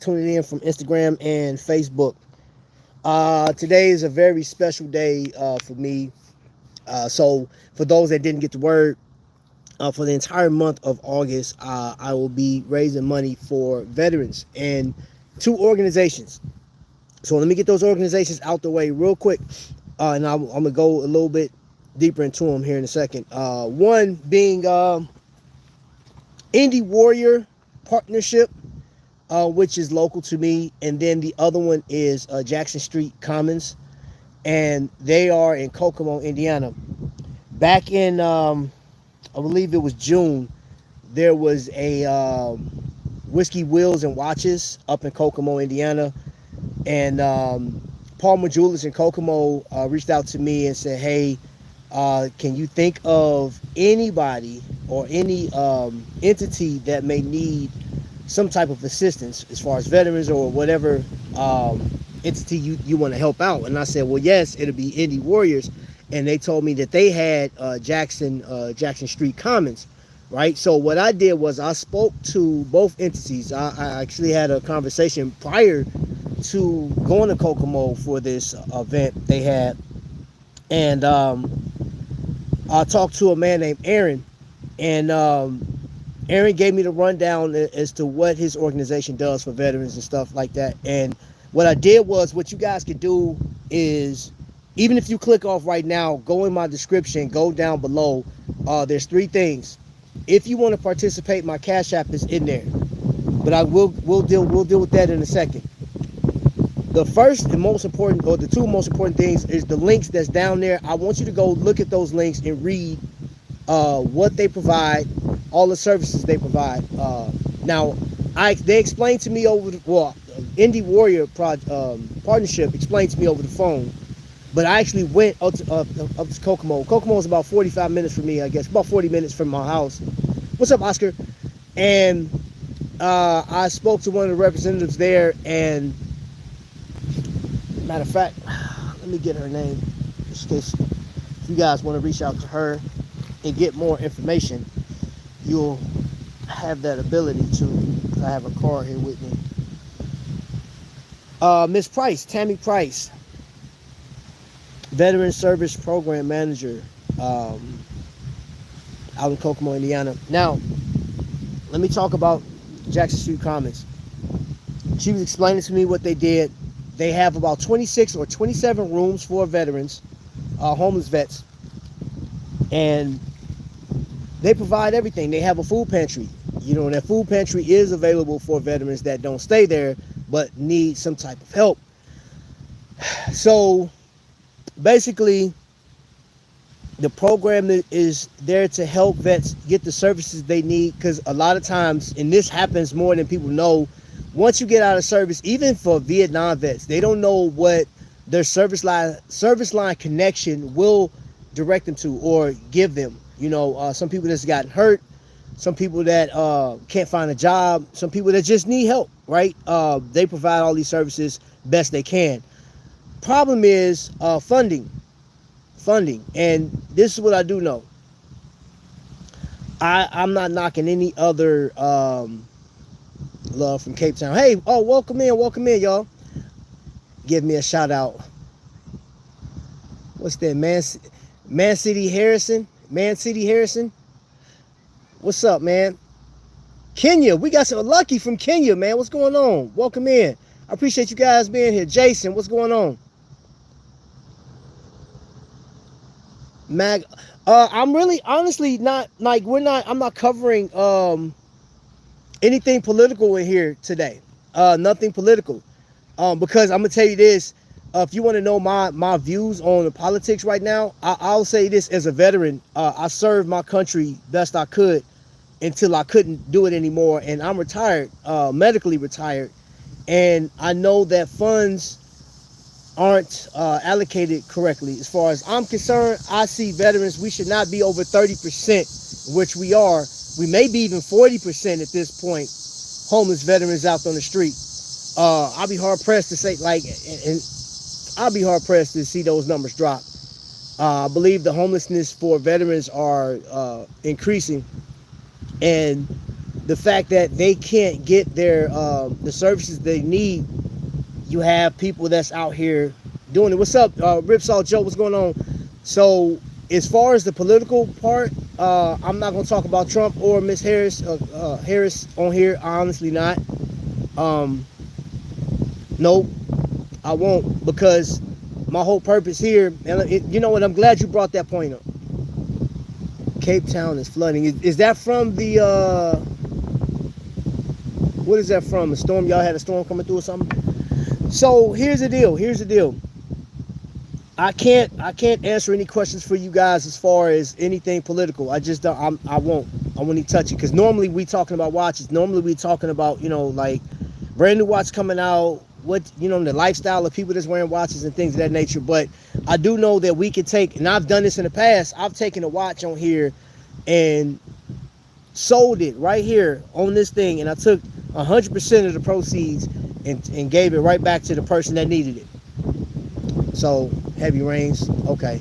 tuning in from Instagram and Facebook. Today is a very special day for me. So, for those that didn't get the word, for the entire month of August, I will be raising money for veterans and two organizations. So, let me get those organizations out the way real quick, and I'm going to go a little bit deeper into them here in a second. One being Indy Warrior Partnership, which is local to me, and then the other one is Jackson Street Commons, and they are in Kokomo, Indiana. Back in, I believe it was June, there was a Whiskey Wheels and Watches up in Kokomo, Indiana, and Palmer Jewelers in Kokomo reached out to me and said, "Hey, can you think of anybody or any entity that may need some type of assistance as far as veterans or whatever entity you want to help out?" And I said, "Well, yes, it'll be Indy Warriors." And they told me that they had Jackson Street Commons, right? So what I did was I spoke to both entities. I actually had a conversation prior to going to Kokomo for this event they had, and I talked to a man named Aaron, and Aaron gave me the rundown as to what his organization does for veterans and stuff like that. And what I did was, what you guys could do is, even if you click off right now, go in my description, go down below. There's three things. If you want to participate, my Cash App is in there, but we'll deal with that in a second. The first and most important, or the two most important things, is the links that's down there. I want you to go look at those links and read what they provide, all the services they provide. Now, they explained to me Indy Warrior Partnership explained to me over the phone, but I actually went up to Kokomo. Kokomo is about 45 minutes from me, I guess, about 40 minutes from my house. What's up, Oscar? And I spoke to one of the representatives there, and matter of fact, let me get her name, just in case if you guys want to reach out to her and get more information, you'll have that ability to. I have a card here with me. Miss Price, Tammy Price, Veteran Service Program Manager, out in Kokomo, Indiana. Now, let me talk about Jackson Street Commons. She was explaining to me what they did. They have about 26 or 27 rooms for veterans, homeless vets, and they provide everything. They have a food pantry. You know, that food pantry is available for veterans that don't stay there but need some type of help. So basically, the program is there to help vets get the services they need, because a lot of times, and this happens more than people know, once you get out of service, even for Vietnam vets, they don't know what their service line connection will direct them to or give them. You know, some people that's gotten hurt, some people that can't find a job, some people that just need help, right? They provide all these services best they can. Problem is funding. And this is what I do know. I'm not knocking any other love from Cape Town. Hey, welcome in, y'all. Give me a shout out. What's that, Man City Harrison? What's up, man? Kenya, we got some Lucky from Kenya, man. What's going on? Welcome in. I appreciate you guys being here. Jason, what's going on? I'm really honestly not like I'm not covering anything political in here today. Nothing political. Because I'm gonna tell you this, if you want to know my views on the politics right now, I'll say this as a veteran. I served my country best I could until I couldn't do it anymore, and I'm retired, medically retired, and I know that funds aren't allocated correctly. As far as I'm concerned, I see veterans, we should not be over 30%, which we are. We may be even 40% at this point, homeless veterans out on the street. I'll be hard pressed to say, and I'll be hard pressed to see those numbers drop. I believe the homelessness for veterans are increasing, and the fact that they can't get their the services they need, you have people that's out here doing it. What's up, Ripsaw Joe? What's going on? So as far as the political part, I'm not going to talk about Trump or Miss Harris on here. Honestly, not. No, I won't, because my whole purpose here, and you know what? I'm glad you brought that point up. Cape Town is flooding. Is that from the? What is that from? A storm? Y'all had a storm coming through or something? So here's the deal. I can't answer any questions for you guys as far as anything political. I just don't. I won't even touch it, because normally we talking about watches. Normally we talking about, you know, like brand new watch coming out. What, you know, the lifestyle of people that's wearing watches and things of that nature. But I do know that we can take, and I've done this in the past. I've taken a watch on here and sold it right here on this thing, and I took 100% of the proceeds and gave it right back to the person that needed it. So heavy rains. Okay.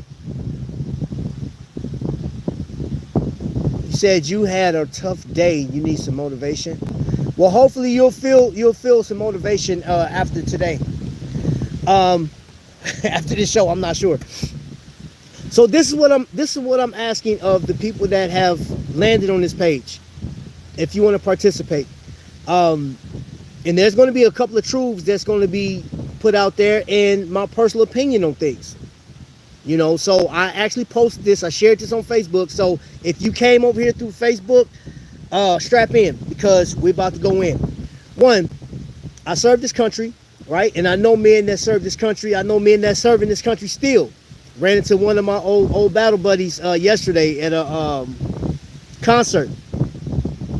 You said you had a tough day. You need some motivation. Well, hopefully you'll feel some motivation after today. After this show, I'm not sure. So this is what I'm asking of the people that have landed on this page. If you want to participate, and there's going to be a couple of truths that's going to be put out there, and my personal opinion on things. You know, so I actually posted this. I shared this on Facebook. So if you came over here through Facebook, strap in, because we're about to go in. One, I served this country, right? And I know men that serve this country. I know men that serve in this country still. Ran into one of my old battle buddies yesterday at a concert,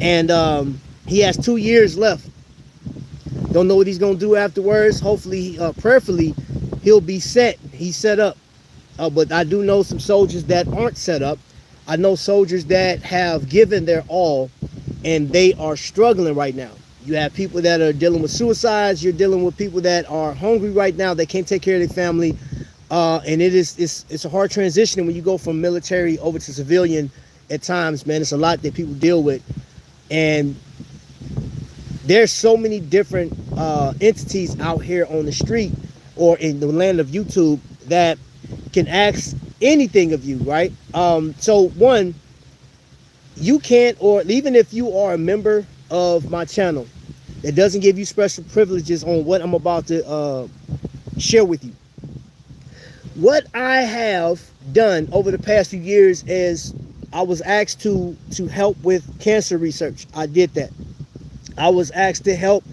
and he has 2 years left. Don't know what he's gonna do afterwards. Hopefully, prayerfully, he'll be set. He's set up. But I do know some soldiers that aren't set up. I know soldiers that have given their all, and they are struggling right now. You have people that are dealing with suicides. You're dealing with people that are hungry right now. They can't take care of their family. And it's a hard transition when you go from military over to civilian at times, man. It's a lot that people deal with. And there's so many different entities out here on the street or in the land of YouTube that can ask anything of you, right? So one, you can't, or even if you are a member of my channel, it doesn't give you special privileges on what I'm about to share with you. What I have done over the past few years is I was asked to help with cancer research. I did that. I was asked to help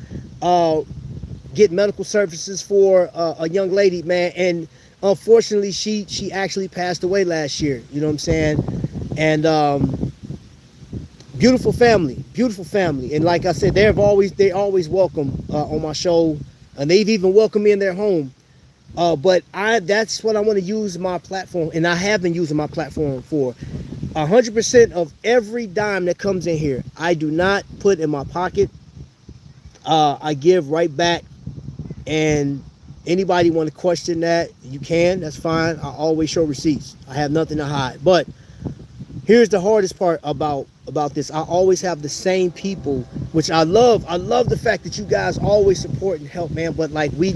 get medical services for a young lady, man, and unfortunately she actually passed away last year. You know what I'm saying? And beautiful family, and like I said, they always welcome on my show, and they've even welcomed me in their home. But that's what I want to use my platform, and I have been using my platform for. 100% of every dime that comes in here, I do not put in my pocket. I give right back, and anybody want to question that, you can. That's fine. I always show receipts. I have nothing to hide. But here's the hardest part about this. I always have the same people, which I love. I love the fact that you guys always support and help, man. But like we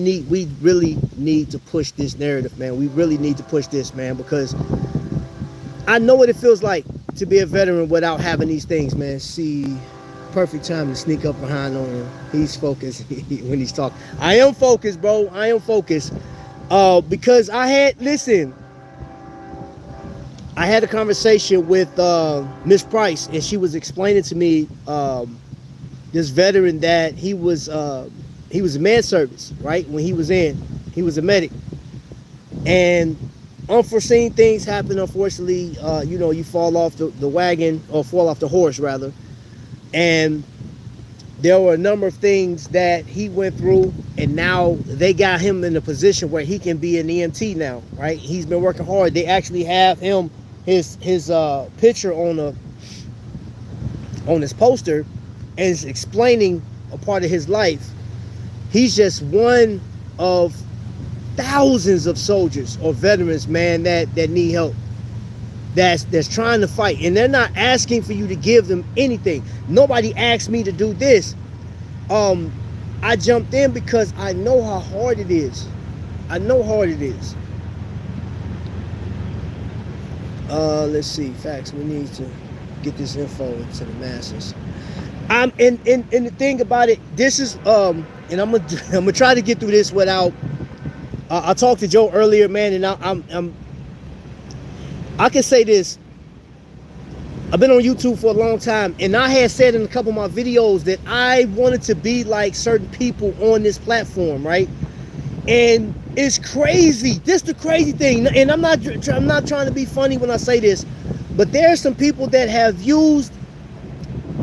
really need to push this narrative, man. We really need to push this, man, because I know what it feels like to be a veteran without having these things, man. See, perfect time to sneak up behind on him. He's focused when he's talking. I am focused, bro. I am focused. Because I had a conversation with Miss Price, and she was explaining to me this veteran that he was a man service, right? When he was a medic, and unforeseen things happen. Unfortunately, you fall off the wagon, or fall off the horse rather, and there were a number of things that he went through, and now they got him in a position where he can be an EMT now, right? He's been working hard. They actually have him, his picture on his poster, and it's explaining a part of his life. He's just one of thousands of soldiers or veterans, man, that need help. that's trying to fight, and they're not asking for you to give them anything. Nobody asked me to do this. I jumped in because I know how hard it is. I know how hard it is. Let's see. Facts. We need to get this info to the masses. And the thing about it, this is and I'm gonna try to get through this without. I talked to Joe earlier, man, and I can say this. I've been on YouTube for a long time, and I had said in a couple of my videos that I wanted to be like certain people on this platform, right? And it's crazy. This the crazy thing, and I'm not trying to be funny when I say this, but there are some people that have used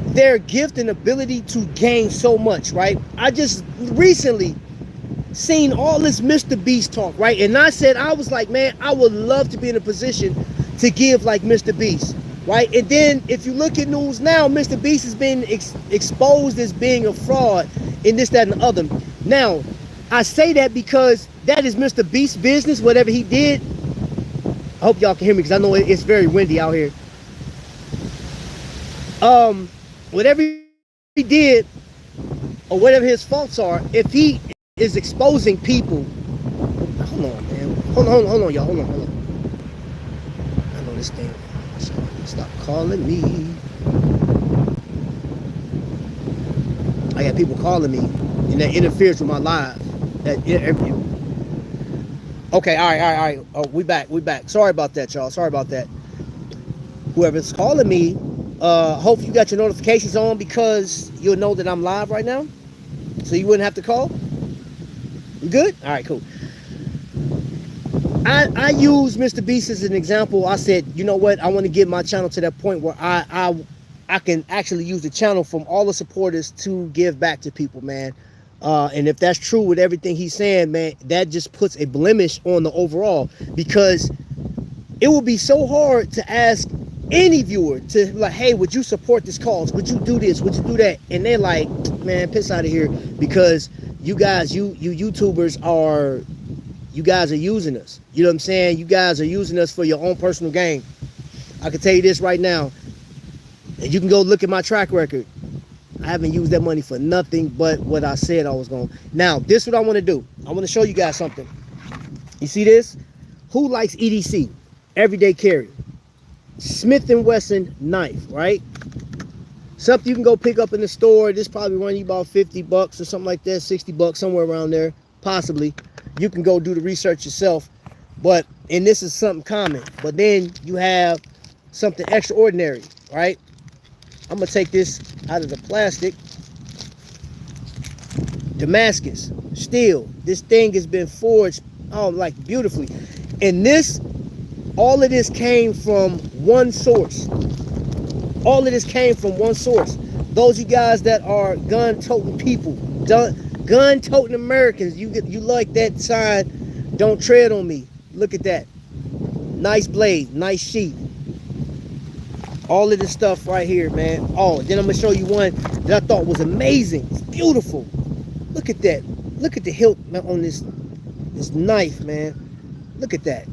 their gift and ability to gain so much, right? I just recently seen all this Mr. Beast talk, right? And I said, I was like, man, I would love to be in a position to give like Mr. Beast, right? And then if you look at news now, Mr. Beast has been exposed as being a fraud in this, that, and the other. Now, I say that because that is Mr. Beast's business, whatever he did. I hope y'all can hear me because I know it's very windy out here. Whatever he did or whatever his faults are, if he is exposing people, hold on, man, hold on, y'all, hold on. I know this thing. Stop calling me. I got people calling me, and that interferes with my live. Okay, all right. Oh, we back. Sorry about that, y'all. Sorry about that. Whoever's calling me, hopefully you got your notifications on because you'll know that I'm live right now, so you wouldn't have to call. You good? All right, cool. I use Mr. Beast as an example. I said, you know what? I want to get my channel to that point where I can actually use the channel from all the supporters to give back to people, man. And if that's true with everything he's saying, man, that just puts a blemish on the overall, because it will be so hard to ask any viewer to like, hey, would you support this cause? Would you do this? Would you do that? And they're like, man, piss out of here, because you guys, you YouTubers are, you guys are using us. You know what I'm saying? You guys are using us for your own personal gain. I can tell you this right now, and you can go look at my track record. I haven't used that money for nothing but what I said I was going to. Now, this is what I want to do. I want to show you guys something. You see this? Who likes EDC? Everyday carry. Smith & Wesson knife, right? Something you can go pick up in the store. This probably run you about 50 bucks or something like that, 60 bucks, somewhere around there, possibly. You can go do the research yourself. And this is something common. But then you have something extraordinary, right? I'm going to take this out of the plastic. Damascus, steel. This thing has been forged, like beautifully. And this, all of this came from one source. All of this came from one source. Those of you guys that are gun-toting people, gun-toting Americans, you like that sign, don't tread on me. Look at that. Nice blade, nice sheath. All of this stuff right here, man. Oh, then I'm going to show you one that I thought was amazing. It's beautiful. Look at that. Look at the hilt on this knife, man. Look at that.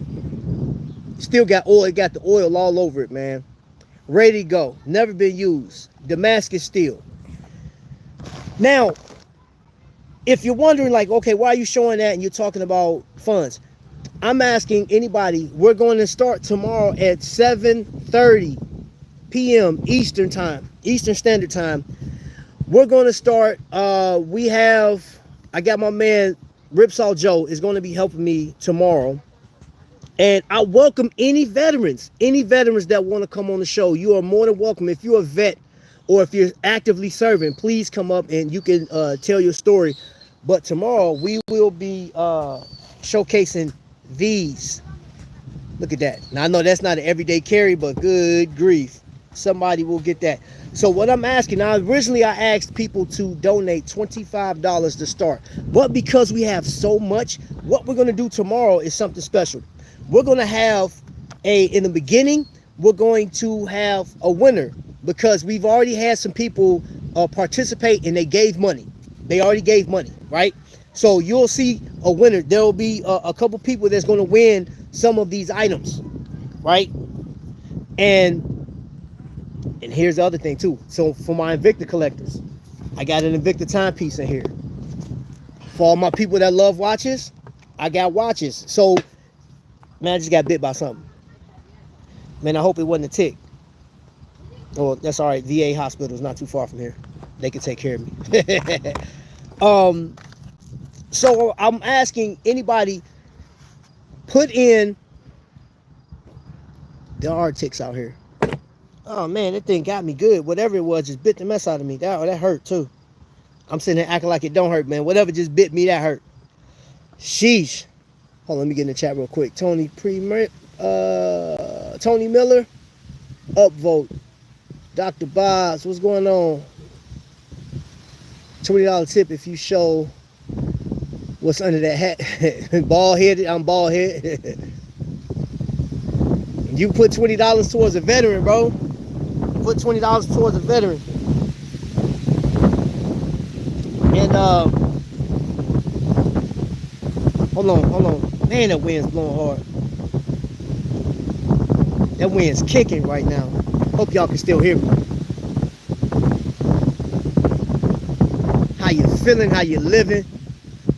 Still got oil. It got the oil all over it, man. Ready to go. Never been used. Damascus steel. Now, if you're wondering, like, okay, why are you showing that and you're talking about funds? I'm asking anybody. We're going to start tomorrow at 7:30 p.m. Eastern Standard Time. We're going to start. I got my man Ripsaw Joe is going to be helping me tomorrow. And I welcome any veterans that want to come on the show. You are more than welcome. If you're a vet or if you're actively serving, please come up and you can tell your story. But tomorrow we will be showcasing these. Look at that. Now I know that's not an everyday carry, but good grief, somebody will get that. So what I'm asking now, originally I asked people to donate $25 to start, but because we have so much, what we're going to do tomorrow is something special. We're going to have in the beginning, we're going to have a winner, because we've already had some people participate and they gave money. They already gave money, right? So you'll see a winner. There will be a couple people that's going to win some of these items, right? And here's the other thing too. So for my Invicta collectors, I got an Invicta timepiece in here. For all my people that love watches, I got watches. So, man, I just got bit by something. Man, I hope it wasn't a tick. Oh, that's all right. VA hospital is not too far from here. They can take care of me. So I'm asking anybody, put in, there are ticks out here. Oh man, that thing got me good. Whatever it was just bit the mess out of me. That hurt too. I'm sitting there acting like it don't hurt, man. Whatever just bit me, that hurt. Sheesh. Hold on, let me get in the chat real quick. Tony Miller, upvote. Dr. Bobs, what's going on? $20 tip if you show what's under that hat. Bald headed, I'm bald headed. You put $20 towards a veteran, bro. Put $20 towards a veteran. And hold on. Man, that wind's blowing hard. That wind's kicking right now. Hope y'all can still hear me. How you feeling? How you living?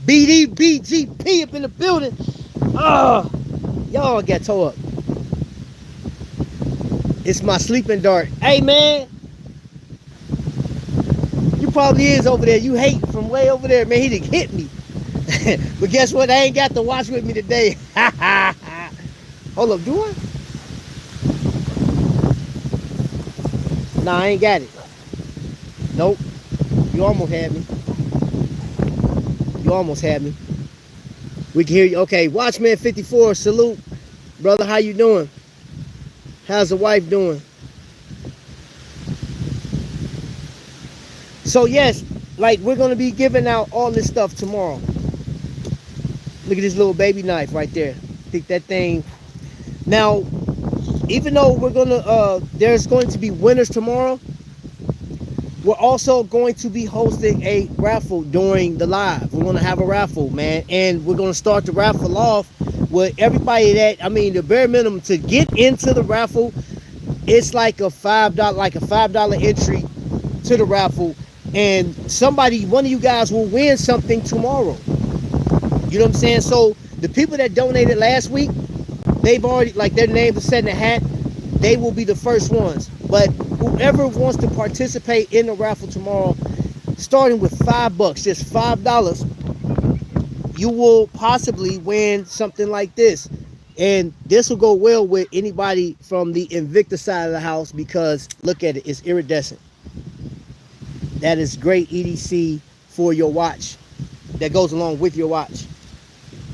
BDBGP up in the building. Y'all got tore up. It's my sleeping dart. Hey, man. You probably is over there. You hate from way over there, man. He done hit me. But guess what? I ain't got the watch with me today. Hold up, do I? Nah, I ain't got it. Nope. You almost had me. You almost had me. We can hear you. Okay, Watchman 54, salute. Brother, how you doing? How's the wife doing? So yes, like we're going to be giving out all this stuff tomorrow. Look at this little baby knife right there. Pick that thing. Now, even though we're going to, there's going to be winners tomorrow, we're also going to be hosting a raffle during the live. We're going to have a raffle, man. And we're going to start the raffle off with everybody that, I mean, the bare minimum to get into the raffle, it's like a $5 entry to the raffle. And somebody, one of you guys will win something tomorrow. You know what I'm saying? So the people that donated last week, they've already, like their names are set in the hat. They will be the first ones. But whoever wants to participate in the raffle tomorrow, starting with $5, just $5, you will possibly win something like this. And this will go well with anybody from the Invicta side of the house because look at it, it's iridescent. That is great EDC for your watch. That goes along with your watch.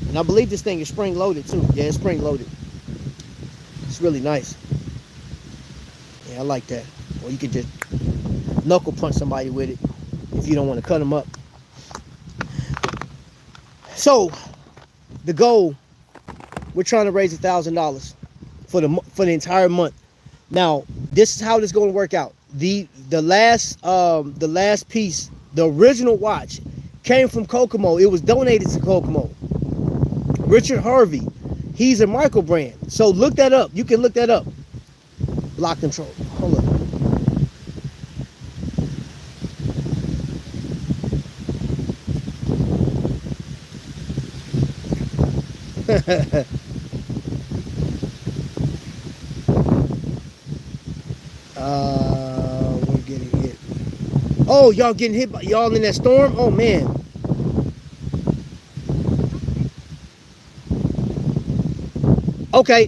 And I believe this thing is spring loaded too. Yeah, it's spring loaded. It's really nice. Yeah, I like that. Or you could just knuckle punch somebody with it if you don't want to cut them up. So, the goal, we're trying to raise $1,000 for the entire month. Now, this is how this is going to work out. The last piece, the original watch, came from Kokomo. It was donated to Kokomo. Richard Harvey, he's a micro brand. So look that up. You can look that up. Block control. Hold up. We're getting hit. Oh, y'all getting hit by y'all in that storm? Oh man. Okay.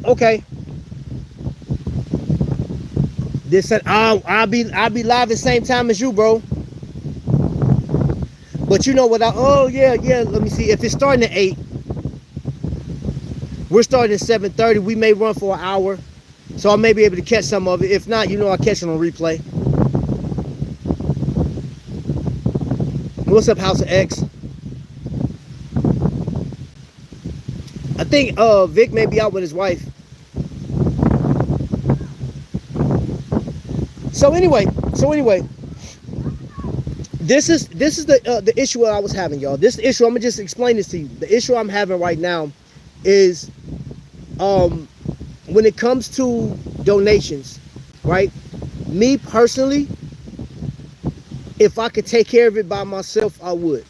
This I'll be live the same time as you, bro. But you know what? Oh yeah. Let me see. If it's starting at 8, we're starting at 7:30. We may run for an hour, so I may be able to catch some of it. If not, you know, I'll catch it on replay. What's up, House of X? I think Vic may be out with his wife. So anyway, this is the issue that I was having, y'all. This issue, I'm gonna just explain this to you. The issue I'm having right now is when it comes to donations, right? Me personally, if I could take care of it by myself, I would,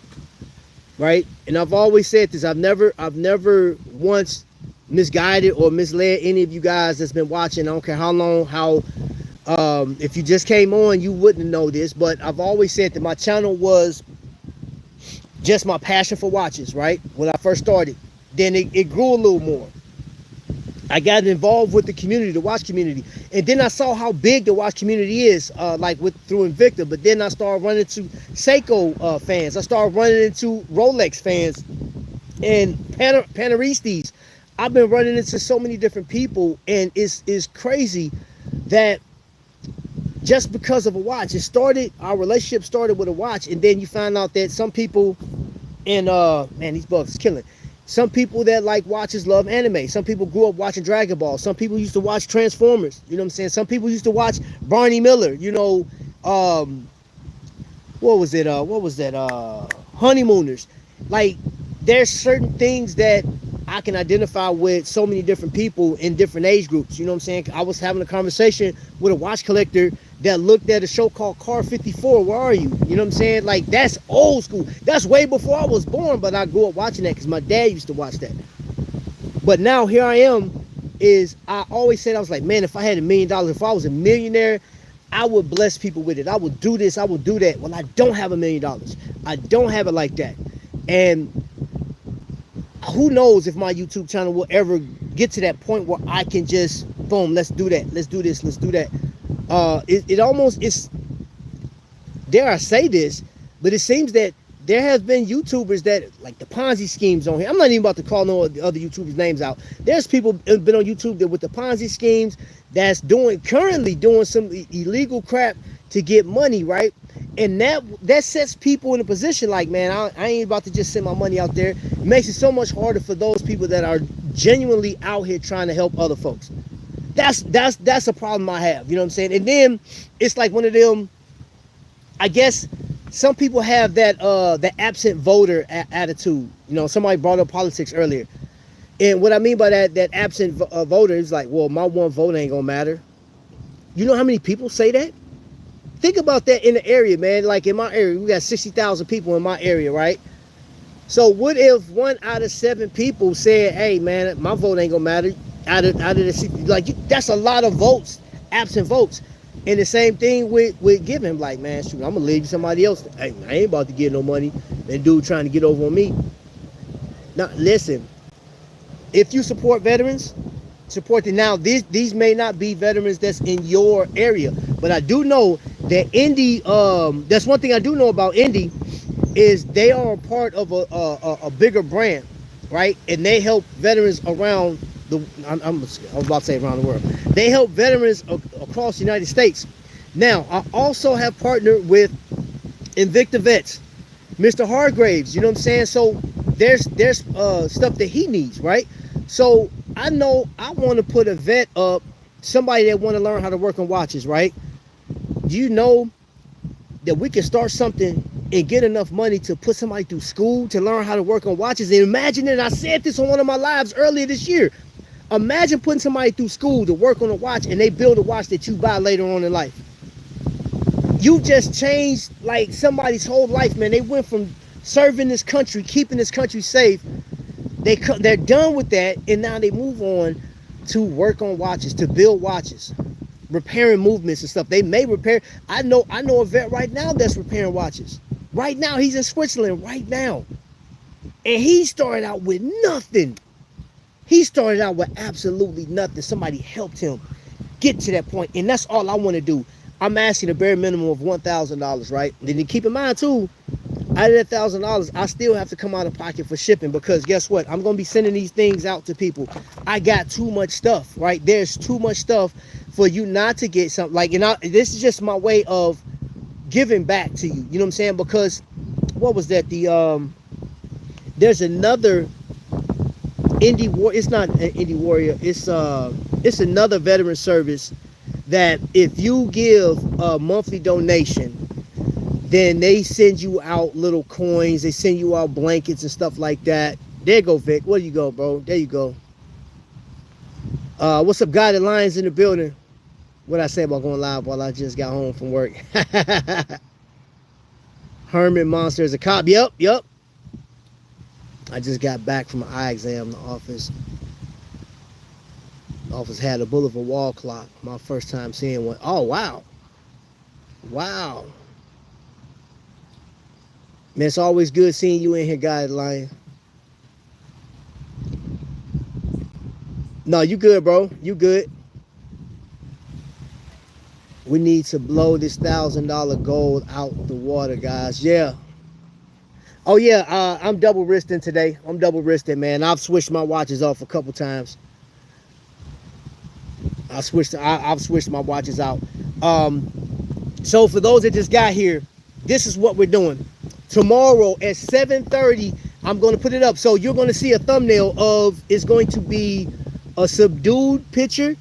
right? And I've always said this. I've never once misguided or misled any of you guys that's been watching. I don't care how long, if you just came on, you wouldn't know this, but I've always said that my channel was just my passion for watches, right? When I first started, then it grew a little more. I got involved with the community, the watch community, and then I saw how big the watch community is, through Invicta. But then I started running into Seiko fans. I started running into Rolex fans and Panaristas. I've been running into so many different people, and it's crazy that just because of a watch, our relationship started with a watch, and then you find out that some people, and man, these bugs is killing. Some people that like watches love anime. Some people grew up watching Dragon Ball. Some people used to watch Transformers. You know what I'm saying? Some people used to watch Barney Miller. You know, what was it? What was that? Honeymooners. Like, there's certain things that I can identify with so many different people in different age groups. You know what I'm saying? I was having a conversation with a watch collector that looked at a show called Car 54. Where are you? You know what I'm saying? Like, that's old school. That's way before I was born, but I grew up watching that because my dad used to watch that. But now here I am, I always said, I was like, man, if I had $1 million, if I was a millionaire, I would bless people with it. I would do this, I would do that. Well, I don't have $1 million. I don't have it like that. And who knows if my YouTube channel will ever get to that point where I can just, boom, let's do that. Let's do this, let's do that. It almost is, dare I say this, but it seems that there have been YouTubers that, like the Ponzi schemes on here. I'm not even about to call no other YouTubers' names out. There's people been on YouTube that with the Ponzi schemes that's currently doing some illegal crap to get money, right? And that sets people in a position like, man, I ain't about to just send my money out there. It makes it so much harder for those people that are genuinely out here trying to help other folks. That's a problem I have, you know what I'm saying? And then it's like one of them, I guess some people have that the absent voter attitude. You know, somebody brought up politics earlier. And what I mean by that absent voter is like, well, my one vote ain't gonna matter. You know how many people say that? Think about that in the area, man. Like in my area, we got 60,000 people in my area, right? So what if 1 out of 7 people said, hey, man, my vote ain't gonna matter? Out of the 60, like, that's a lot of votes, absent votes. And the same thing with giving, like, man, shoot, I'm gonna leave you somebody else. Hey, I ain't about to get no money. That dude trying to get over on me. Now, listen, if you support veterans, support them. Now, these may not be veterans that's in your area, but I do know that Indy, that's one thing I do know about Indy, is they are a part of a bigger brand, right? And they help veterans around I'm about to say around the world. They help veterans across the United States. Now, I also have partnered with Invicta Vets, Mr. Hargraves, you know what I'm saying? So there's stuff that he needs, right? So I know I want to put a vet up, somebody that want to learn how to work on watches, right? Do you know that we can start something and get enough money to put somebody through school to learn how to work on watches? And imagine it, I said this on one of my lives earlier this year. Imagine putting somebody through school to work on a watch and they build a watch that you buy later on in life. You just changed like somebody's whole life, man. They went from serving this country, keeping this country safe. They're done with that, and now they move on to work on watches, to build watches, repairing movements and stuff. They may repair. I know a vet right now that's repairing watches. Right now, he's in Switzerland right now. And he started out with nothing. He started out with absolutely nothing. Somebody helped him get to that point. And that's all I want to do. I'm asking a bare minimum of $1,000, right? And then keep in mind, too, out of that $1,000, I still have to come out of pocket for shipping, because guess what? I'm going to be sending these things out to people. I got too much stuff, right? There's too much stuff for you not to get something. Like, this is just my way of giving back to you. You know what I'm saying? Because, what was that? There's another Indy Warrior. It's not an Indy Warrior. It's another veteran service that if you give a monthly donation, then they send you out little coins. They send you out blankets and stuff like that. There you go, Vic. Where you go, bro? There you go. What's up, Guided Lions in the building? What I say about going live while I just got home from work. Herman Monster is a cop. Yep, yep. I just got back from an eye exam in the office. The office had a Boulevard wall clock. My first time seeing one. Oh, wow. Wow. Man, it's always good seeing you in here, guys. Lion. No, you good, bro. You good. We need to blow this $1,000 gold out the water, guys. Yeah. Oh yeah, I'm double wristing today. I'm double wristed, man. I've switched my watches off a couple times. I've switched my watches out. So for those that just got here, this is what we're doing. Tomorrow at 7:30, I'm going to put it up. So you're going to see a thumbnail of, it's going to be a subdued picture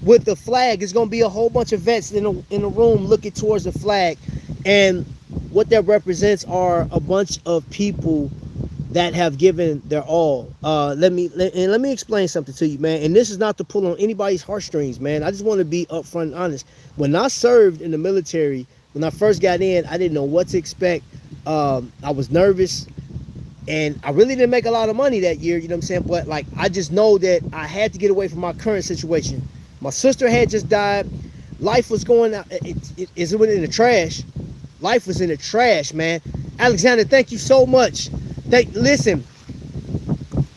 with the flag. It's going to be a whole bunch of vets in a room looking towards the flag. And what that represents are a bunch of people that have given their all. Let me explain something to you, man. And this is not to pull on anybody's heartstrings, man. I just want to be upfront and honest. When I served in the military, when I first got in, I didn't know what to expect. I was nervous, and I really didn't make a lot of money that year, you know what I'm saying? But like, I just know that I had to get away from my current situation. My sister had just died. Life was going out. It went in the trash. Life was in the trash, man. Alexander, thank you so much. Listen,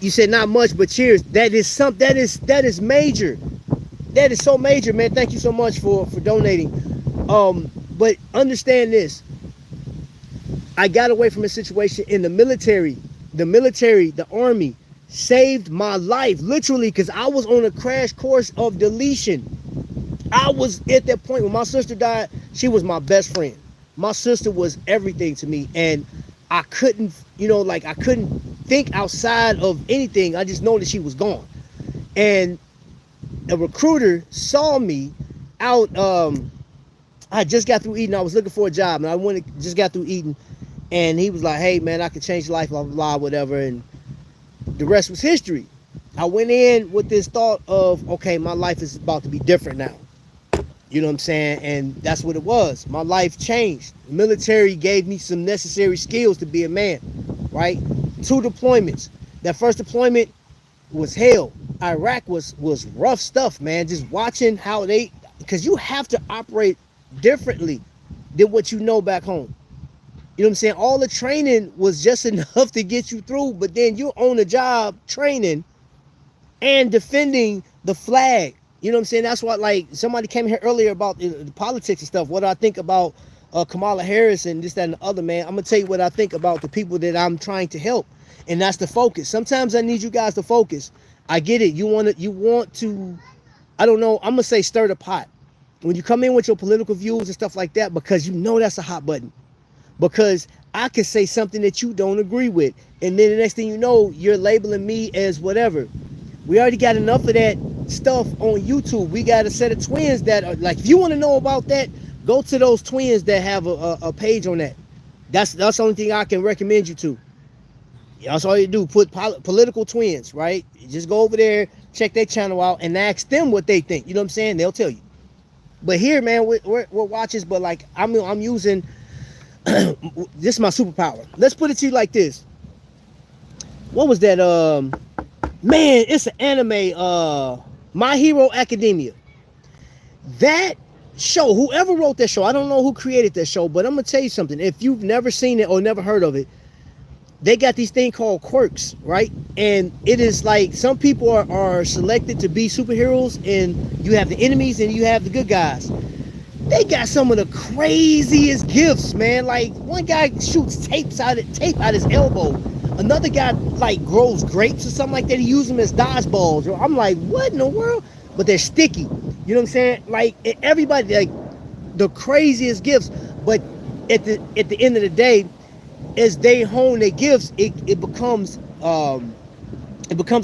you said not much, but cheers. That is major. That is so major, man. Thank you so much for donating. But understand this. I got away from a situation in the military. The army saved my life, literally, because I was on a crash course of deletion. I was at that point when my sister died. She was my best friend. My sister was everything to me, and I couldn't, I couldn't think outside of anything. I just know that she was gone. And a recruiter saw me out. I just got through eating. I was looking for a job, and I just got through eating. And he was like, hey, man, I could change your life, blah, blah, blah, whatever. And the rest was history. I went in with this thought of, okay, my life is about to be different now. You know what I'm saying? And that's what it was. My life changed. The military gave me some necessary skills to be a man, right? 2 deployments. That first deployment was hell. Iraq was rough stuff, man. Just watching how because you have to operate differently than what you know back home. You know what I'm saying? All the training was just enough to get you through, but then you're on the job training and defending the flag. You know what I'm saying? That's what, like, somebody came here earlier about the politics and stuff. What do I think about Kamala Harris and this, that, and the other, man? I'm going to tell you what I think about the people that I'm trying to help. And that's the focus. Sometimes I need you guys to focus. I get it. You want to, I don't know, I'm going to say stir the pot. When you come in with your political views and stuff like that, because you know that's a hot button. Because I could say something that you don't agree with. And then the next thing you know, you're labeling me as whatever. We already got enough of that stuff on YouTube. We got a set of twins that are like, if you want to know about that, go to those twins that have a page on that. That's the only thing I can recommend you to. That's all you do. Put political twins, right? You just go over there, check their channel out, and ask them what they think. You know what I'm saying? They'll tell you. But here, man, we're watchers, but like I'm using this is my superpower. Let's put it to you like this. What was that? Man, it's an anime. My Hero Academia. That show, whoever wrote that show, I don't know who created that show, but I'm gonna tell you something. If you've never seen it or never heard of it, they got these things called quirks, right? And it is like some people are selected to be superheroes, and you have the enemies and you have the good guys. They got some of the craziest gifts, man. Like, one guy shoots tape out his elbow. Another guy, like, grows grapes or something like that. He uses them as dodgeballs. I'm like, what in the world? But they're sticky. You know what I'm saying? Like, everybody, like, the craziest gifts. But at the end of the day, as they hone their gifts, it becomes a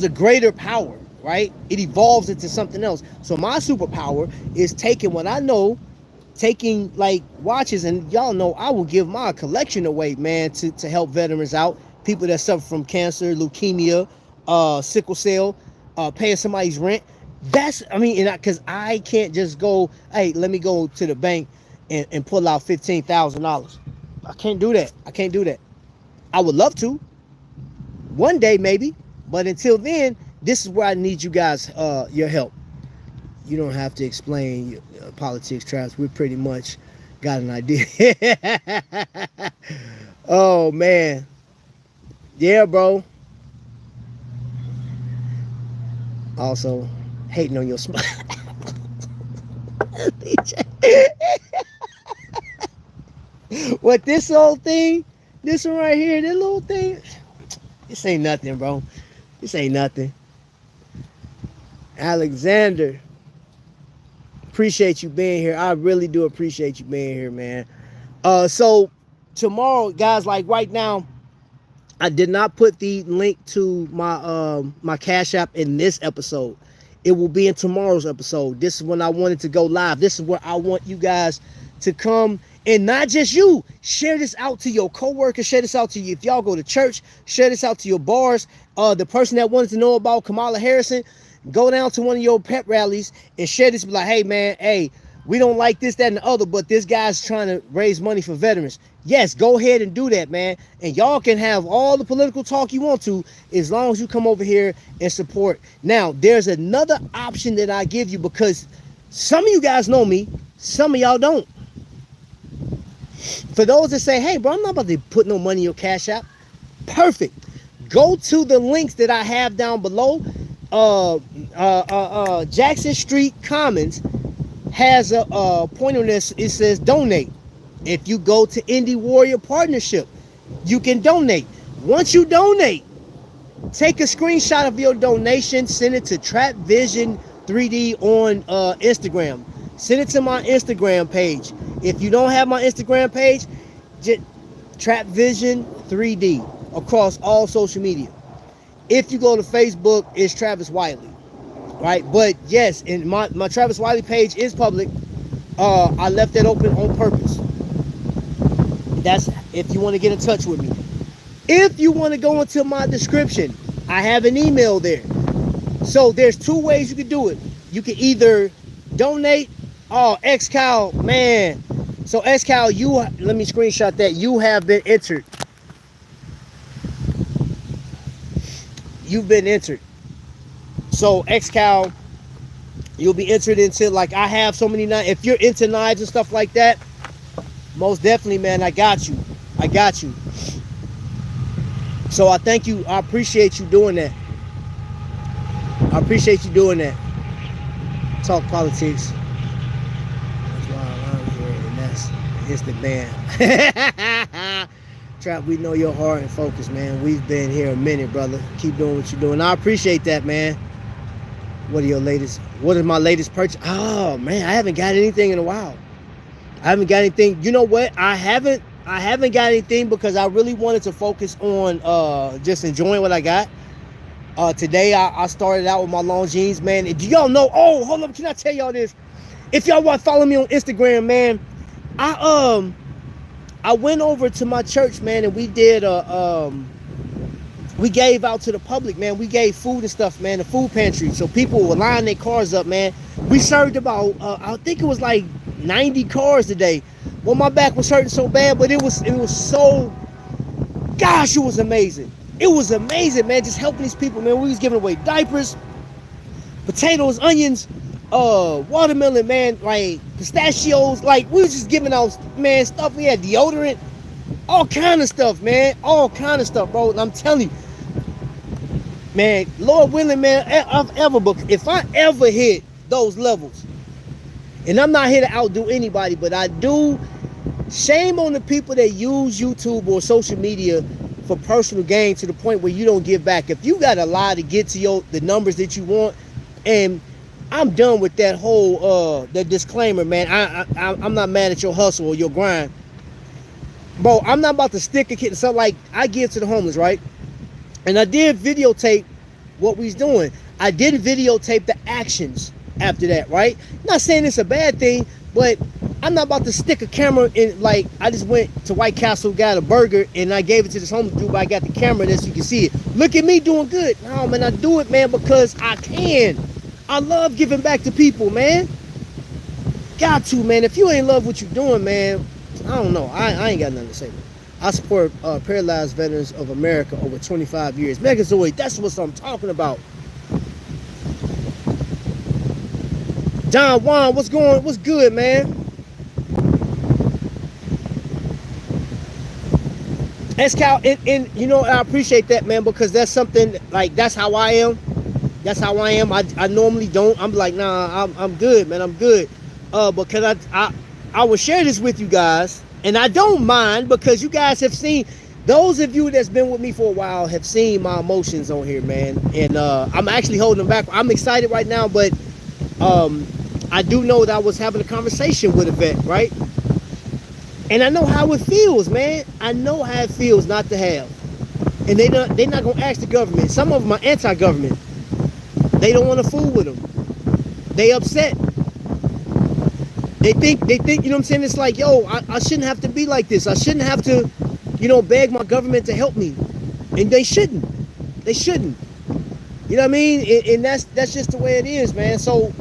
greater power, right? It evolves into something else. So my superpower is taking what I know, taking like watches, and y'all know I will give my collection away, man, to help veterans out, people that suffer from cancer, leukemia, sickle cell, paying somebody's rent. That's, I mean, because I can't just go, hey, let me go to the bank and pull out $15,000. I can't do that. I can't do that. I would love to one day maybe, but until then, this is where I need you guys, your help. You don't have to explain politics, Traps. We pretty much got an idea. Oh man, yeah, bro. Also, hating on your smile. What, this whole thing? This one right here, this little thing? This ain't nothing, bro. This ain't nothing. Alexander, appreciate you being here. I really do appreciate you being here, man. So tomorrow, guys, like right now, I did not put the link to my Cash App in this episode. It will be in tomorrow's episode. This is when I wanted to go live. This is where I want you guys to come, and not just you. Share this out to your coworkers. Share this out to you. If y'all go to church, share this out to your bars. The person that wanted to know about Kamala Harrison, go down to one of your pep rallies and share this. Be like, hey man, hey, we don't like this, that, and the other, but this guy's trying to raise money for veterans. Yes, go ahead and do that, man. And y'all can have all the political talk you want to, as long as you come over here and support. Now, there's another option that I give you, because some of you guys know me, some of y'all don't. For those that say, hey, bro, I'm not about to put no money in your Cash App. Perfect. Go to the links that I have down below. Jackson Street Commons has a point on this. It says donate. If you go to Indy Warrior Partnership, you can donate. Once you donate, take a screenshot of your donation, send it to Trapvision 3D on Instagram. Send it to my Instagram page. If you don't have my Instagram page, just Trapvision 3D across all social media. If you go to Facebook, it's Travis Wiley, right? But yes, and my Travis Wiley page is public. I left that open on purpose. That's if you want to get in touch with me. If you want to go into my description, I have an email there. So there's two ways you can do it. You can either donate. Oh, XCal, man. So XCal, let me screenshot that. You have been entered. You've been entered. So XCal, you'll be entered into, like, I have so many knives. If you're into knives and stuff like that, most definitely, man, I got you. I got you. So I thank you. I appreciate you doing that. I appreciate you doing that. Talk politics. That's why I'm here, and that's instant ban. Trap, we know your heart and focus, man. We've been here a minute, brother. Keep doing what you're doing. I appreciate that, man. What is my latest purchase? Oh man, I haven't got anything in a while. I haven't got anything. You know what? I haven't got anything because I really wanted to focus on just enjoying what I got. Today I started out with my long jeans, man. And do y'all know? Oh, hold up, can I tell y'all this? If y'all want to follow me on Instagram, man, I went over to my church, man, and we did we gave out to the public, man. We gave food and stuff, man, the food pantry. So people would line their cars up, man. We served about I think it was like 90 cars today. Well, my back was hurting so bad, but it was so, gosh, it was amazing. It was amazing, man, just helping these people, man. We was giving away diapers, potatoes, onions, watermelon, man, like pistachios. Like, we was just giving out, man, stuff. We had deodorant, all kind of stuff, man. All kind of stuff, bro. And I'm telling you, man, Lord willing, man, if I ever hit those levels, and I'm not here to outdo anybody, but I do, shame on the people that use YouTube or social media for personal gain to the point where you don't give back. If you got a lie to get to the numbers that you want, and I'm done with that whole that disclaimer, man. I'm not mad at your hustle or your grind, bro. I'm not about to stick a kid. So like, I give to the homeless, right? And I did videotape what we was doing. I didn't videotape the actions after that, right? Not saying it's a bad thing, but I'm not about to stick a camera in. Like, I just went to White Castle, got a burger, and I gave it to this homeless dude, but I got the camera there so you can see it. Look at me doing good. No, man, I do it, man, because I can. I love giving back to people, man. Got to, man. If you ain't love what you're doing, man, I don't know. I ain't got nothing to say, man. I support Paralyzed Veterans of America over 25 years. Megazoid, that's what I'm talking about. Don Juan, what's good, man? Cal, and you know, I appreciate that, man, because that's something, like, that's how I am. That's how I am. I normally don't. I'm like, nah, I'm good, man. I'm good. Because I will share this with you guys, and I don't mind, because you guys have seen, those of you that's been with me for a while have seen my emotions on here, man. And I'm actually holding them back. I'm excited right now, but I do know that I was having a conversation with a vet, right? And I know how it feels, man. I know how it feels not to have. And they're not gonna ask the government. Some of them are anti-government. They don't want to fool with them. They upset. They think, you know what I'm saying? It's like, yo, I shouldn't have to be like this. I shouldn't have to, you know, beg my government to help me. And they shouldn't. They shouldn't. You know what I mean? And that's just the way it is, man. So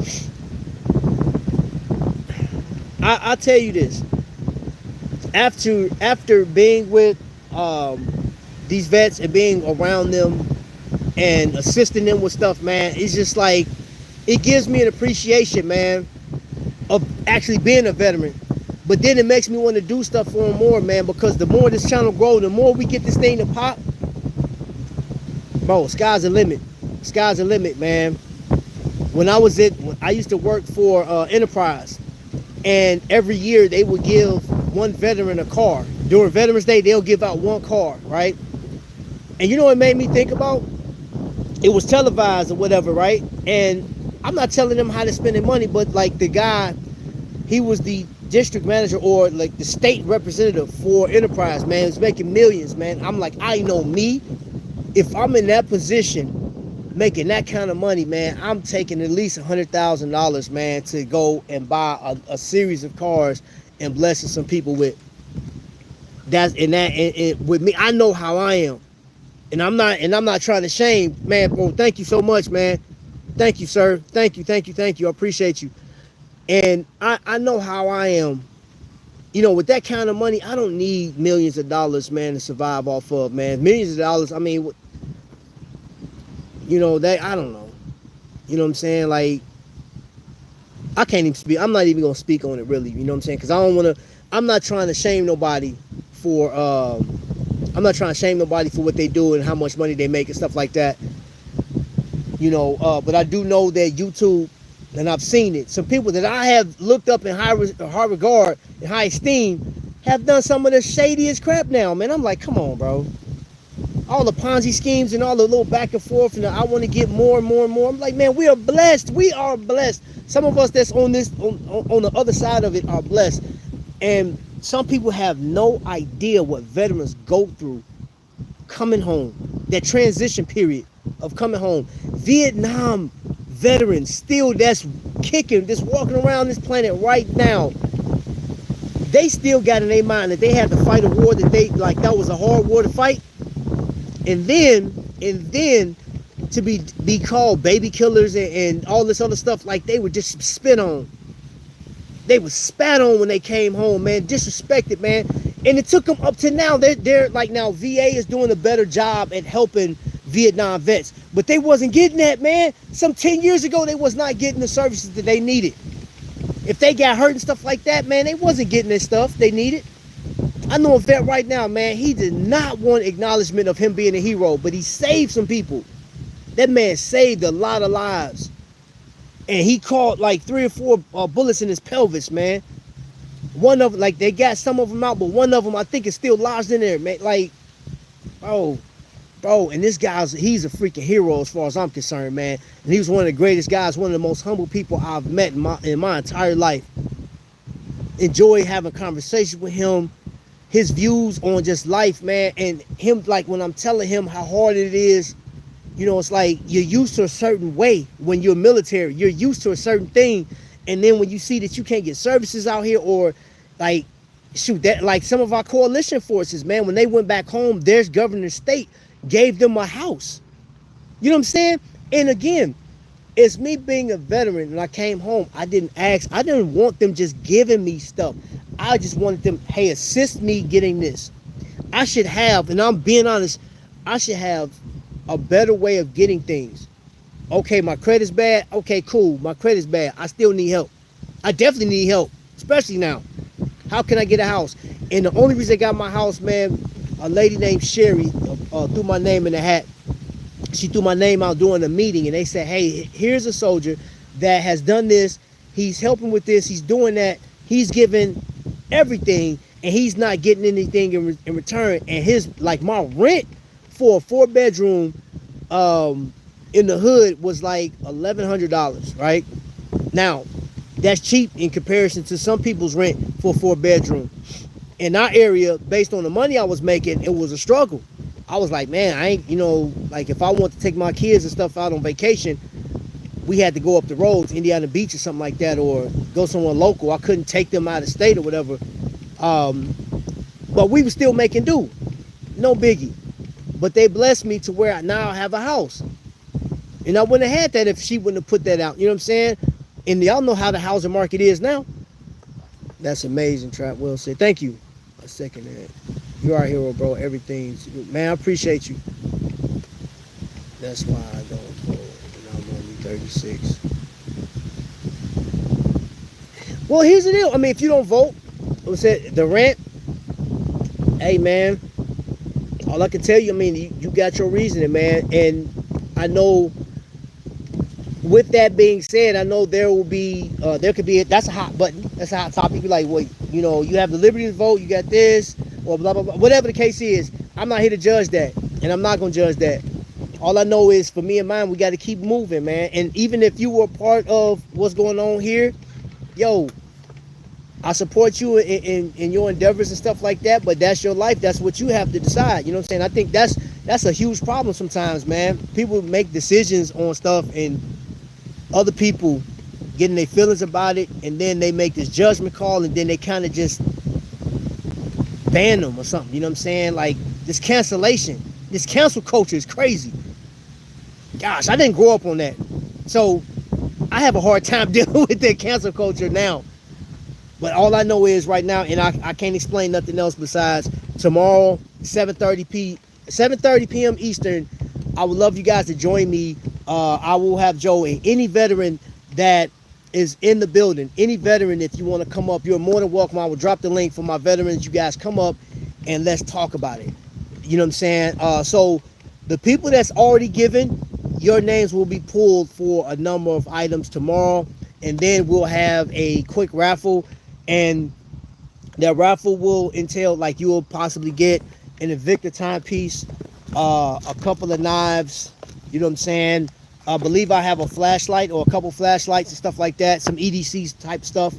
I'll tell you this. After being with these vets and being around them and assisting them with stuff, man, it's just like, it gives me an appreciation, man, of actually being a veteran. But then it makes me want to do stuff for them more, man, because the more this channel grows, the more we get this thing to pop, bro, sky's the limit. Sky's the limit, man. When I used to work for Enterprise, and every year they would give one veteran a car. During Veterans Day, they'll give out one car, right? And you know what it made me think about? It was televised or whatever, right? And I'm not telling them how to spend their money, but like the guy, he was the district manager or like the state representative for Enterprise, man. He was making millions, man. I'm like, I know me, if I'm in that position, making that kind of money, man, I'm taking at least $100,000, man, to go and buy a series of cars and blessing some people with. And with me, I know how I am. And I'm not trying to shame, man, bro. Thank you so much, man. Thank you, sir. Thank you. I appreciate you. And I know how I am. You know, with that kind of money, I don't need millions of dollars, man, to survive off of, man. Millions of dollars, I mean, you know, I don't know. You know what I'm saying? Like, I can't even speak. I'm not even going to speak on it, really. You know what I'm saying? Because I'm not trying to shame nobody for, what they do and how much money they make and stuff like that. You know, but I do know that YouTube, and I've seen it, some people that I have looked up in high regard and high esteem have done some of the shadiest crap now, man. I'm like, come on, bro. All the Ponzi schemes and all the little back and forth, and I want to get more and more and more. I'm like, man, we are blessed. We are blessed. Some of us that's on this on the other side of it are blessed. And some people have no idea what veterans go through coming home. That transition period of coming home. Vietnam veterans still that's kicking, just walking around this planet right now. They still got in their mind that they had to fight a war that was a hard war to fight. And then to be called baby killers and all this other stuff, like they were just spit on. They were spat on when they came home, man. Disrespected, man. And it took them up to now. They're like, now VA is doing a better job at helping Vietnam vets. But they wasn't getting that, man. Some 10 years ago, they was not getting the services that they needed. If they got hurt and stuff like that, man, they wasn't getting this stuff they needed. I know a vet right now, man, he did not want acknowledgement of him being a hero, but he saved some people. That man saved a lot of lives. And he caught like 3 or 4 bullets in his pelvis, man. One of them, like, they got some of them out, but one of them, I think, is still lodged in there, man. Like, bro, and this he's a freaking hero as far as I'm concerned, man. And he was one of the greatest guys, one of the most humble people I've met in my entire life. Enjoy having conversations with him, his views on just life, man. And him, like, when I'm telling him how hard it is, you know, it's like you're used to a certain way when you're military. You're used to a certain thing. And then when you see that you can't get services out here, or like, shoot, that like some of our coalition forces, man, when they went back home, their governor state gave them a house. You know what I'm saying? And again, It's me being a veteran. When I came home, I didn't ask. I didn't want them just giving me stuff. I just wanted them, hey, assist me getting this. I should have, and I'm being honest, I should have a better way of getting things. Okay, my credit's bad. Okay, cool. My credit's bad. I still need help. I definitely need help, especially now. How can I get a house? And the only reason I got my house, man, a lady named Sherry threw my name in the hat. She threw my name out during a meeting, and they said, hey, here's a soldier that has done this. He's helping with this. He's doing that. He's giving everything, and he's not getting anything in return. And his, like, my rent for a 4-bedroom in the hood was like $1,100, right? Now, that's cheap in comparison to some people's rent for a 4-bedroom. In our area, based on the money I was making, it was a struggle. I was like, man, I ain't, like if I want to take my kids and stuff out on vacation, we had to go up the road to Indiana Beach or something like that, or go somewhere local. I couldn't take them out of state or whatever. But we were still making do. No biggie. But they blessed me to where I now have a house. And I wouldn't have had that if she wouldn't have put that out. You know what I'm saying? And y'all know how the housing market is now. That's amazing, Trap Will said. Thank you. I second that. You are a hero, bro. Everything's, man, I appreciate you. That's why I don't vote. And I'm only 36. Well, here's the deal. I mean, if you don't vote, the rent, hey, man, all I can tell you, I mean, you got your reasoning, man. And I know, with that being said, I know there could be, that's a hot button. That's a hot topic. You're like, well, you have the liberty to vote, you got this, or blah, blah, blah. Whatever the case is, I'm not here to judge that. And I'm not going to judge that. All I know is, for me and mine, we got to keep moving, man. And even if you were part of what's going on here, yo, I support you in your endeavors and stuff like that, but that's your life. That's what you have to decide. You know what I'm saying? I think that's a huge problem sometimes, man. People make decisions on stuff and other people getting their feelings about it, and then they make this judgment call, and then they kind of just ban them or something. You know what I'm saying? Like, this cancellation, this cancel culture is crazy. Gosh, I didn't grow up on that. So I have a hard time dealing with that cancel culture now. But all I know is right now, and I can't explain nothing else besides tomorrow, 7:30 p.m. Eastern, I would love you guys to join me. I will have Joe and any veteran that is in the building. Any veteran, if you want to come up, you're more than welcome. I will drop the link for my veterans. You guys come up and let's talk about it. You know what I'm saying? So the people that's already given, your names will be pulled for a number of items tomorrow. And then we'll have a quick raffle. And that raffle will entail, like, you will possibly get an Invicta timepiece, a couple of knives, you know what I'm saying? I believe I have a flashlight or a couple flashlights and stuff like that, some EDC type stuff.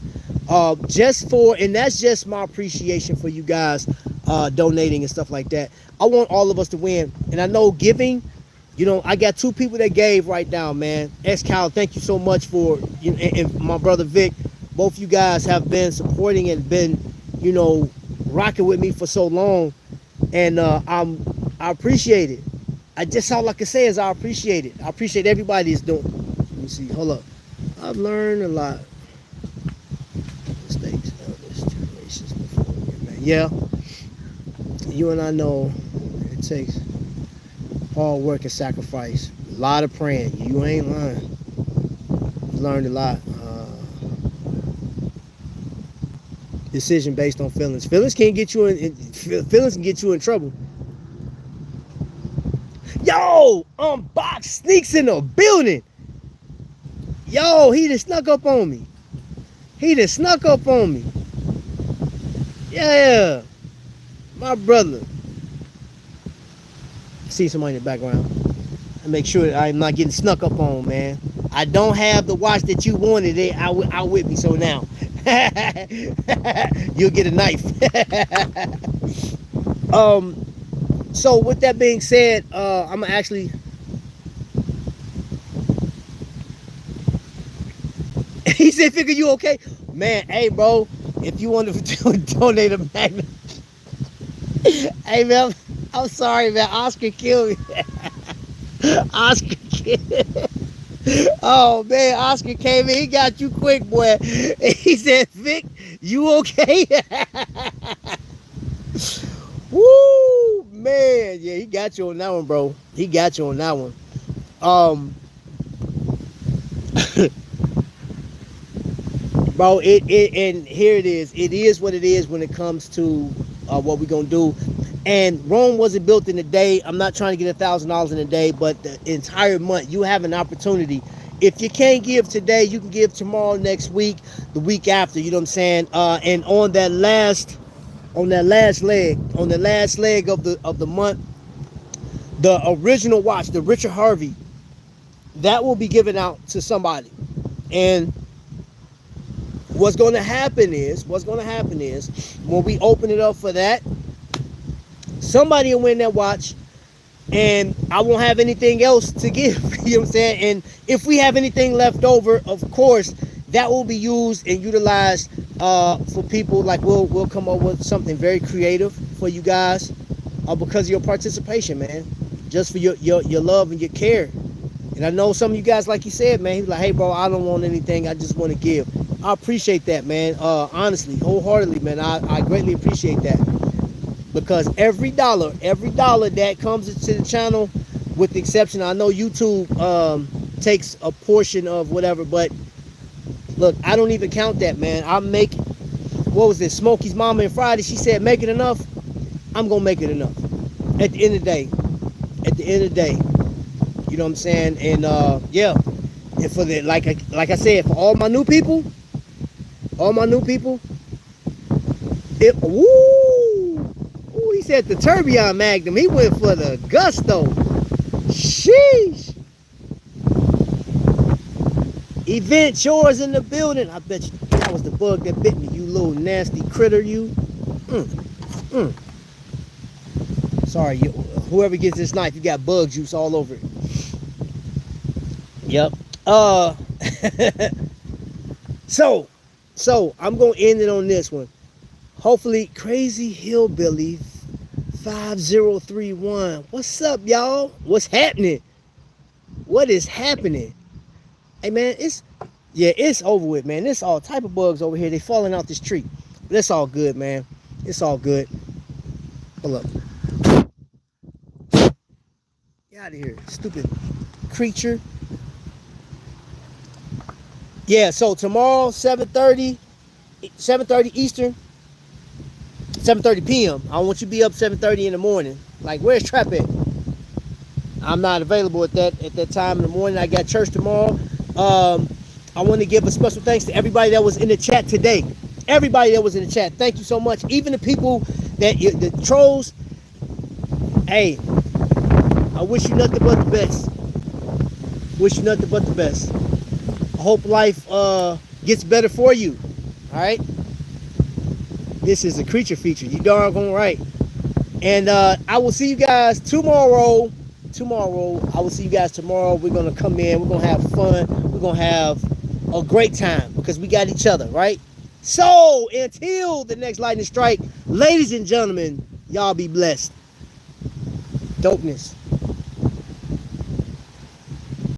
And that's just my appreciation for you guys donating and stuff like that. I want all of us to win. And I know giving, I got 2 people that gave right now, man. Cal, thank you so much for, and my brother Vic. Both you guys have been supporting and been, rocking with me for so long. And I appreciate it. All I can say is I appreciate it. I appreciate everybody is doing. Let me see. Hold up. I've learned a lot. Mistakes of this generations before me, man. Yeah. You and I know it takes hard work and sacrifice. A lot of praying. You ain't lying. I've learned a lot. Decision based on feelings. Feelings can get you in trouble. Yo, Unbox Sneaks in the building. Yo, he just snuck up on me. Yeah, my brother. I see somebody in the background. I make sure I'm not getting snuck up on, man. I don't have the watch that you wanted out with me, so now you'll get a knife. So with that being said, I'm actually he said, "Figure, you okay, man? Hey, bro, if you want to donate a magnet, hey, man, I'm sorry, man. Oscar killed me. Oscar killed. Oh man, Oscar came in. He got you quick, boy. He said, "Vic, you okay?" Woo, man. Yeah, he got you on that one, bro. He got you on that one. Um, bro, and here it is. It is what it is when it comes to what we're gonna do. And Rome wasn't built in a day. I'm not trying to get $1,000 in a day, but the entire month you have an opportunity. If you can't give today, you can give tomorrow, next week, the week after. You know what I'm saying? And on that last leg of the month, the original watch, the Richard Harvey, that will be given out to somebody. And what's going to happen is when we open it up for that, somebody will win that watch, and I won't have anything else to give. You know what I'm saying? And if we have anything left over, of course, that will be used and utilized for people. Like we'll come up with something very creative for you guys because of your participation, man. Just for your love and your care. And I know some of you guys, like you said, man, he's like, hey, bro, I don't want anything. I just want to give. I appreciate that, man. Honestly, wholeheartedly, man. I greatly appreciate that. Because every dollar that comes into the channel, with the exception, I know YouTube takes a portion of whatever, but look, I don't even count that, man. I make, what was this, Smokey's mama and Friday, she said, make it enough. I'm going to make it enough. At the end of the day, you know what I'm saying? And yeah, and for the, like I said, for all my new people, it, he said the Tourbillon Magnum. He went for the Gusto. Sheesh. Event yours in the building. I bet you that was the bug that bit me, you little nasty critter, you. Sorry, whoever gets this knife, you got bug juice all over it. Yep. So I'm gonna end it on this one. Hopefully, Crazy Hillbilly 5031. What's up, y'all? What's happening? What is happening? Hey, man, it's over with, man. There's all type of bugs over here. They falling out this tree. But it's all good, man. It's all good. Hold up. Get out of here, stupid creature. Yeah, so tomorrow, 7:30 Eastern. 7:30 p.m. I want you to be up 7:30 in the morning. Like, where's Trap at? I'm not available at that time in the morning. I got church tomorrow. I want to give a special thanks to everybody that was in the chat today. Everybody that was in the chat. Thank you so much. Even the people the trolls. Hey, I wish you nothing but the best. Wish you nothing but the best. I hope life gets better for you. All right. This is a creature feature. You doggone right. And I will see you guys tomorrow. I will see you guys tomorrow. We're going to come in. We're going to have fun. We're going to have a great time because we got each other, right? So until the next lightning strike, ladies and gentlemen, y'all be blessed. Dopeness.